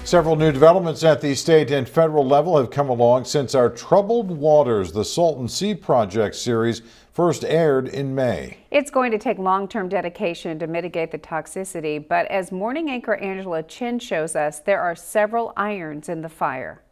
Several new developments at the state and federal level have come along since our Troubled Waters, the Salton Sea project series, first aired in May. It's going to take long-term dedication to mitigate the toxicity, but as morning anchor Angela Chen shows us, there are several irons in the fire.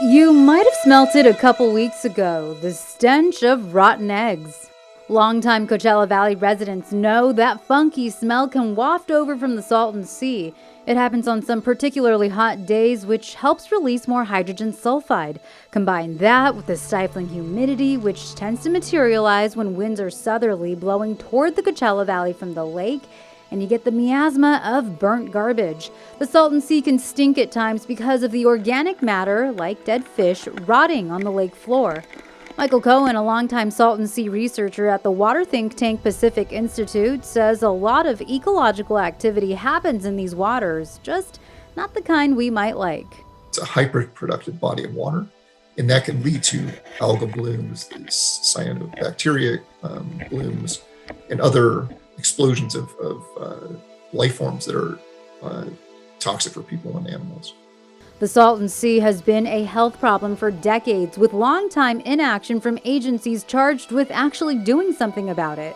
You might have smelt it a couple weeks ago, the stench of rotten eggs. Longtime Coachella Valley residents know that funky smell can waft over from the Salton Sea. It happens on some particularly hot days, which helps release more hydrogen sulfide. Combine that with the stifling humidity, which tends to materialize when winds are southerly blowing toward the Coachella Valley from the lake, and you get the miasma of burnt garbage. The Salton Sea can stink at times because of the organic matter, like dead fish, rotting on the lake floor. Michael Cohen, a longtime Salton Sea researcher at the water think tank Pacific Institute, says a lot of ecological activity happens in these waters, just not the kind we might like. It's a hyper-productive body of water, and that can lead to algal blooms, cyanobacteria blooms, and other explosions of life forms that are toxic for people and animals. The Salton Sea has been a health problem for decades, with long-time inaction from agencies charged with actually doing something about it.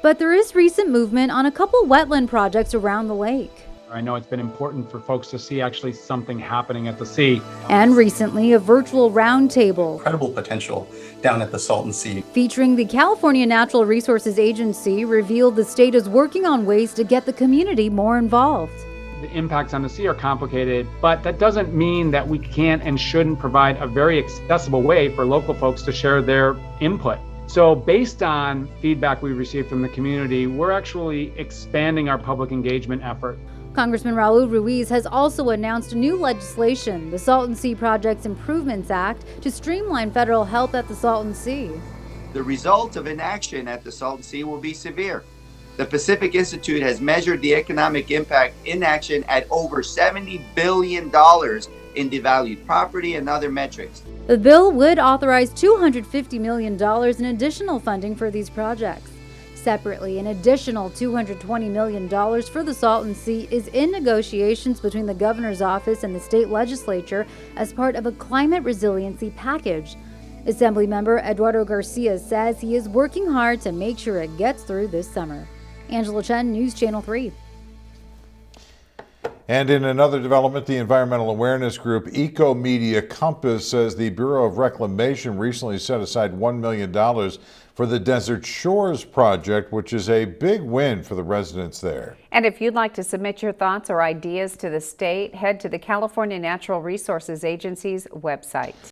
But there is recent movement on a couple wetland projects around the lake. I know it's been important for folks to see actually something happening at the sea. And recently, a virtual roundtable. Incredible potential down at the Salton Sea. Featuring the California Natural Resources Agency revealed the state is working on ways to get the community more involved. The impacts on the sea are complicated, but that doesn't mean that we can't and shouldn't provide a very accessible way for local folks to share their input. So based on feedback we received from the community, we're actually expanding our public engagement effort. Congressman Raul Ruiz has also announced new legislation, the Salton Sea Projects Improvements Act, to streamline federal help at the Salton Sea. The result of inaction at the Salton Sea will be severe. The Pacific Institute has measured the economic impact inaction at over $70 billion in devalued property and other metrics. The bill would authorize $250 million in additional funding for these projects. Separately, an additional $220 million for the Salton Sea is in negotiations between the governor's office and the state legislature as part of a climate resiliency package. Assemblymember Eduardo Garcia says he is working hard to make sure it gets through this summer. Angela Chen, News Channel 3. And in another development, the environmental awareness group Eco Media Compass says the Bureau of Reclamation recently set aside $1 million for the Desert Shores project, which is a big win for the residents there. And if you'd like to submit your thoughts or ideas to the state, head to the California Natural Resources Agency's website.